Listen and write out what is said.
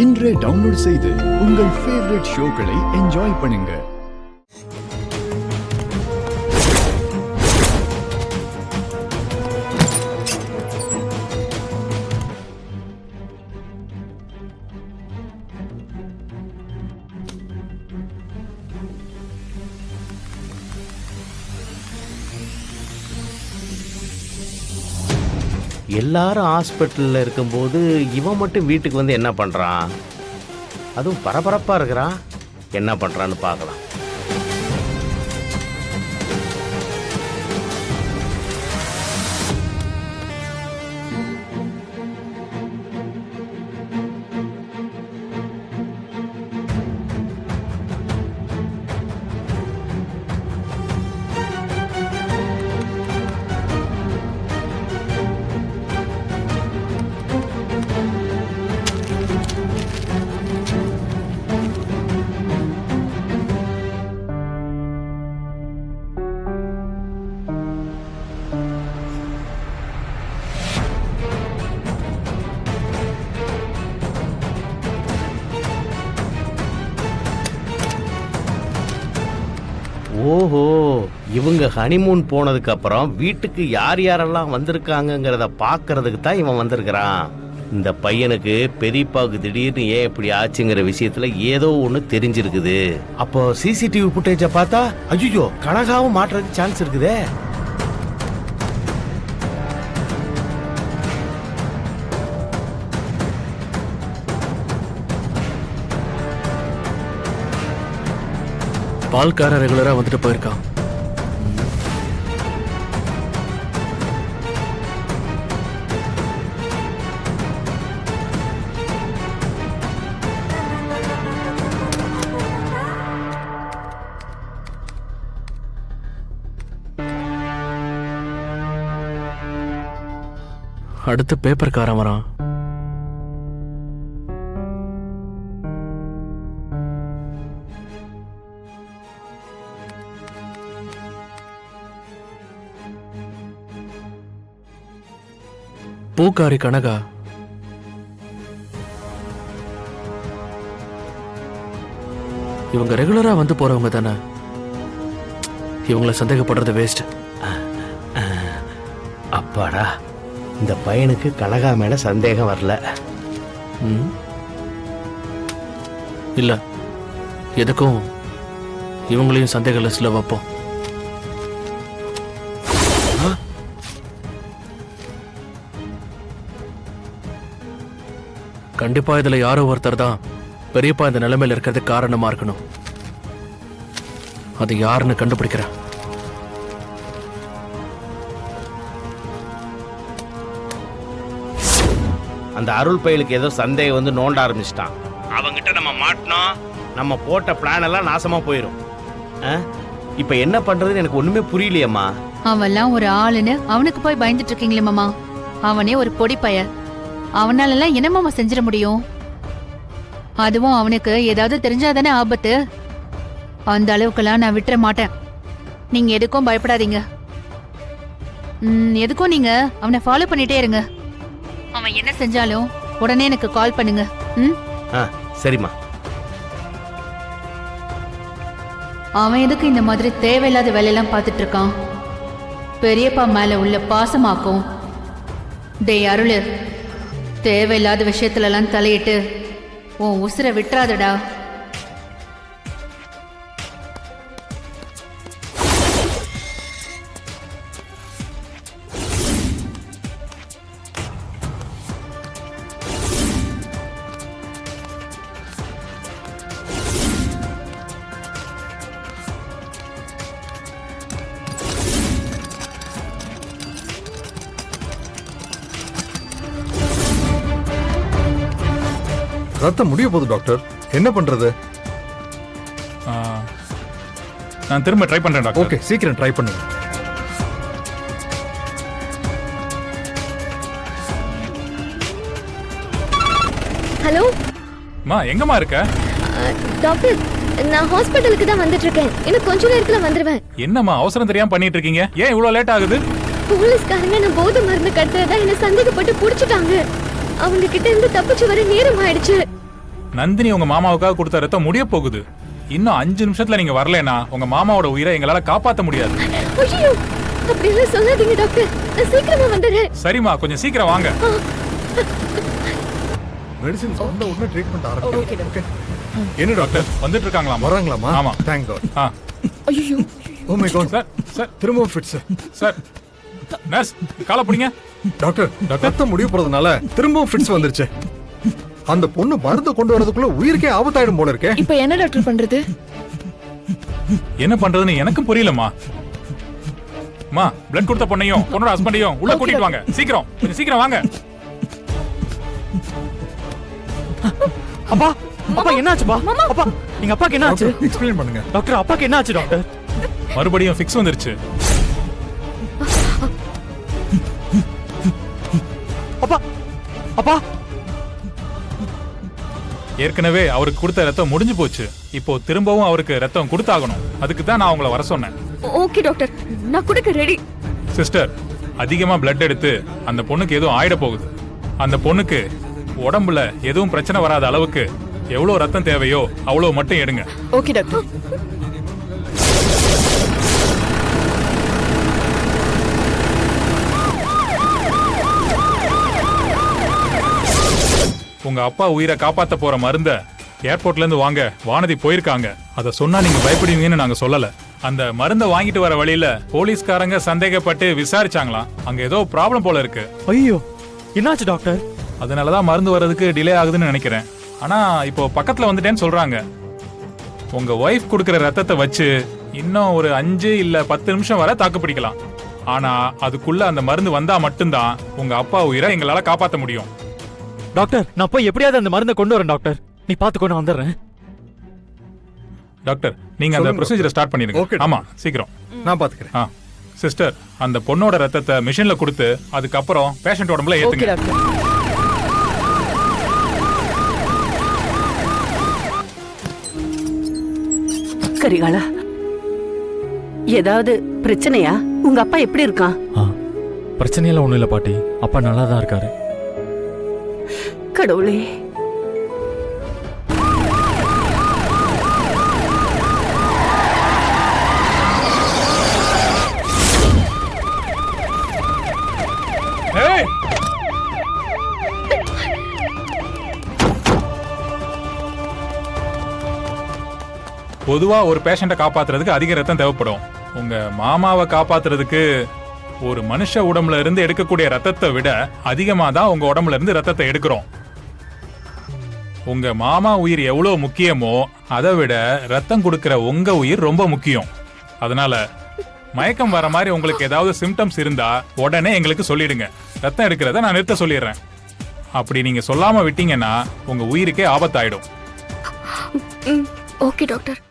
இன்றே டவுன்லோட் செய்து உங்கள் ஃபேவரட் ஷோக்களை என்ஜாய் பண்ணுங்க. எல்லாரும் ஹாஸ்பிட்டலில் இருக்கும்போது இவன் மட்டும் வீட்டுக்கு வந்து என்ன பண்ணுறான்? அதுவும் பரபரப்பாக இருக்கிறான். என்ன பண்ணுறான்னு பார்க்கலாம். ஓஹோ, இவங்க ஹனிமூன் போனதுக்கு அப்புறம் வீட்டுக்கு யார் யாரெல்லாம் வந்திருக்காங்கங்கிறத பார்க்கறதுக்கு தான் இவன் வந்திருக்கிறான். இந்த பையனுக்கு பெரியப்பாவுக்கு திடீர்னு ஏன் இப்படி ஆச்சுங்கிற விஷயத்துல ஏதோ ஒன்று தெரிஞ்சிருக்குது. அப்போ சிசிடிவி ஃபுட்டேஜை பார்த்தா ஐயோ கனகாவும் மாட்டுறதுக்கு சான்ஸ் இருக்குதே. பால்கார ரெகுலரா வந்துட்டு போயிருக்கான். அடுத்து பேப்பர்காரன் வரான். பூக்காரி கனகா. இவங்க ரெகுலரா வந்து போறவங்க தானே. இவங்கள சந்தேகப்படுறது வேஸ்ட். அப்பாடா, இந்த பையனுக்கு கனகா மேல சந்தேகம் வரல. இல்ல, எதுக்கும் இவங்களையும் சந்தேக லிஸ்ட்ல வைப்போம். கண்டிப்பா இதுல யாரோ ஒருத்தர் தான் பெரியப்பா இந்த நிலைமையில இருக்கிறதுக்கு காரணமா இருக்கணும். அது யாருன்னு கண்டுபிடிக்கிறேன். அந்த அருள் பயலுக்கு ஏதோ சந்தேகம் வந்து நோண்ட ஆரம்பிச்சிட்டான். அவங்கிட்ட நம்ம மாட்டினோம், நம்ம போட்ட பிளான் எல்லாம் நாசமா போயிடும். இப்ப என்ன பண்றதுன்னு எனக்கு ஒண்ணுமே புரியலையம்மா. அவன்லாம் ஒரு ஆளுன்னு அவனுக்கு போய் பயந்துட்டு இருக்கீங்களே மாமா. அவனே ஒரு பொடி பைய. அவனாலெல்லாம் என்ன மாமா செஞ்சிட முடியும்? அதுவும் அவனுக்கு ஏதாவது தெரிஞ்சாதானே ஆபத்து. அந்த அளவுக்குலாம் நான் விட்டுற மாட்டேன். நீங்க எதுக்கும் பயப்படாதீங்க. எதுக்கும் நீங்க அவனை ஃபாலோ பண்ணிட்டே இருங்க. அவன் என்ன செஞ்சாலும் உடனே எனக்கு கால் பண்ணுங்க. சரிம்மா. அவன் எதுக்கு இந்த மாதிரி தேவையில்லாத வேலையெல்லாம் பார்த்துட்டு இருக்கான்? பெரியப்பா மேல உள்ள பாசமாக்கும். டேய் அருளு, தேவையில்லாத விஷயத்துல எல்லாம் தலையிட்டு உன் உசுரை விட்டுறாதடா. ரத்தம் முடிய போகுது டாக்டர், என்ன பண்றது? நான் திரும்ப ட்ரை பண்றேன் டாக்டர். ஓகே, சீக்கிரம் ட்ரை பண்ணுங்க. ஹலோ மா, எங்கம்மா இருக்க? டாக்டர், நான் ஹாஸ்பிட்டலுக்கு தான் வந்துட்டு இருக்கேன். இன்னும் கொஞ்ச நேரத்துல வந்துருவேன். என்னம்மா அவசரம் தெரியாம பண்ணிட்டு இருக்கீங்க? ஏன் இவ்வளவு லேட் ஆகுது? போலீஸ்காரங்க நான் போதை மருந்து கடத்துறதா என்ன சந்தேகப்பட்டு புடிச்சிட்டாங்க. அவங்க கிட்ட இருந்து தப்பிச்சு வர நேரம் ஆயிடுச்சு. நந்தினி உங்க மாமாவுக்காக கொடுத்த ரத்தம் முடிய போகுது. இன்னும் 5 நிமிஷத்துல நீங்க வரலனா உங்க மாமாவோட உயிரை எங்களால காப்பாத்த முடியாது. ஐயோ அப்படி எல்லாம் சொல்லாதீங்க டாக்டர். நான் சீக்கிரமா வந்துடுறேன். சரிம்மா, கொஞ்சம் சீக்கிரம் வாங்க. மெடிசின்ஸ் வந்த உடனே ட்ரீட்மெண்ட் ஆரம்பிங்க. ஓகே. என்ன டாக்டர் டாக்டர் வந்துட்டு இருக்காங்களாமா? வராங்களாமா? ஆமா. Thank God. ஆ ஐயோ oh my God. Sir sir திரும்ப ஃபிட்ஸ். சார் நர்ஸ் காலை பிடிங்க. டாக்டர் ரத்தம் முடிய போறதுனால திரும்பவும் ஃபிட்ஸ் வந்துருச்சு. அந்த பொண்ணு மருந்து கொண்டு வரதுக்குள்ள உயிருக்கே ஆபத்தாயிடும் போல இருக்கே. இப்போ என்ன டாக்டர் பண்றது? என்ன பண்றதுன்னு எனக்கும் புரியலம்மா. அம்மா, பிளட் கொடுத்த பொண்ணையும் பொண்ணோட ஹஸ்பண்டையும் உள்ள கூட்டிட்டு வாங்க. சீக்கிரம், கொஞ்சம் சீக்கிரம் வாங்க. அப்பா அப்பா என்னாச்சுப்பா? அப்பா எங்க அப்பாக்கு என்னாச்சு? எக்ஸ்பிளைன் பண்ணுங்க. டாக்டர் அப்பாக்கு என்னாச்சு டாக்டர்? மறுபடியும் ஃபிக்ஸ் வந்துருச்சு. அப்பா அப்பா ஏற்கனவே அவருக்கு கொடுத்த ரத்தம் முடிஞ்சு போச்சு. இப்போ திரும்பவும் அவருக்கு ரத்தம் கொடுத்தாகணும். அதுக்கு தான் நான் உங்களை வர சொன்னேன். ஓகே டாக்டர், நான் கொடுக்க ரெடி. சிஸ்டர், அதிகமா பிளட் எடுத்து அந்த பொண்ணுக்கு எதுவும் ஆயிட போகுது. அந்த பொண்ணுக்கு உடம்புல எதுவும் பிரச்சனை வராத அளவுக்கு எவ்வளவு ரத்தம் தேவையோ அவ்வளவு மட்டும் எடுங்க. Okay doctor. உங்க அப்பா உயிரை காப்பாத்த போற மருந்த ஏர்போர்ட்ல இருந்து வாங்க வானதி போயிருக்காங்க. அத சொன்னா நீங்க பயப்படுவீங்கன்னு நாங்க சொல்லல. அந்த மருந்தை வாங்கிட்டு வர வழியில போலீஸ்காரங்க சந்தேகப்பட்டு விசாரிச்சாங்களாம். அங்க ஏதோ ப்ராப்ளம் போல இருக்கு. ஐயோ என்னாச்சு டாக்டர்? அதனாலதான் மருந்து வர்றதுக்கு டிலே ஆகுதுன்னு நினைக்கிறேன். ஆனா இப்போ பக்கத்துல வந்துட்டேன்னு சொல்றாங்க. உங்க ஒய்ஃப் கொடுக்கிற ரத்தத்தை வச்சு இன்னும் ஒரு 5 இல்ல 10 நிமிஷம் வரை தாக்கு பிடிக்கலாம். ஆனா அதுக்குள்ள அந்த மருந்து வந்தா மட்டும்தான் உங்க அப்பா உயிரை எங்களால காப்பாத்த முடியும். டாக்டர் நான் போய் எப்படியாவது அந்த மருந்தை கொண்டு வரேன் டாக்டர். நீ பாத்துக்கோ, நான் வந்துடுறேன். டாக்டர், நீங்க அந்த சொல்லுங்க. ப்ரொசீஜரை ஸ்டார்ட் Okay, பண்ணிருங்க. டாக்டர். ஆமா, சீக்கிரம். நான் பாத்துக்கிறேன். ஆ சிஸ்டர், அந்த பொண்ணோட ரத்தத்தை மிஷின்ல கொடுத்து அதுக்கப்புறம் பேஷண்ட் உடம்புல ஓகே ஏத்துங்க. டாக்டர். கரிகாலா, ஏதாவது பிரச்சனையா? உங்க அப்பா எப்படி இருக்கான்? பிரச்சனையெல்லாம் ஒண்ணும் இல்ல பாட்டி. அப்பா நல்லா தான் இருக்காரு. கடவுளே, ஏய்! பொதுவா ஒரு பேஷண்ட்டை காப்பாத்துறதுக்கு அதிக ரத்தம் தேவைப்படும். உங்க மாமாவை காப்பாத்துறதுக்கு ஒரு மனுஷ உடம்புல இருந்து எடுக்கக்கூடிய ரத்தத்தை விட அதிகமா தான் உங்க உடம்புல இருந்து ரத்தத்தை எடுக்கிறோம். உங்க மாமா உயிர் எவ்வளவு முக்கியமோ அதை விட ரத்தம் கொடுக்கிற உங்க உயிர் ரொம்ப முக்கியம். அதனால மயக்கம் வர மாதிரி உங்களுக்கு ஏதாவது சிம்டம்ஸ் இருந்தா உடனே எங்களுக்கு சொல்லிடுங்க. ரத்தம் எடுக்கிறத நான் நிறுத்த சொல்லிடுறேன். அப்படி நீங்க சொல்லாம விட்டீங்கன்னா உங்க உயிருக்கே ஆபத்தாயிடும். Okay doctor.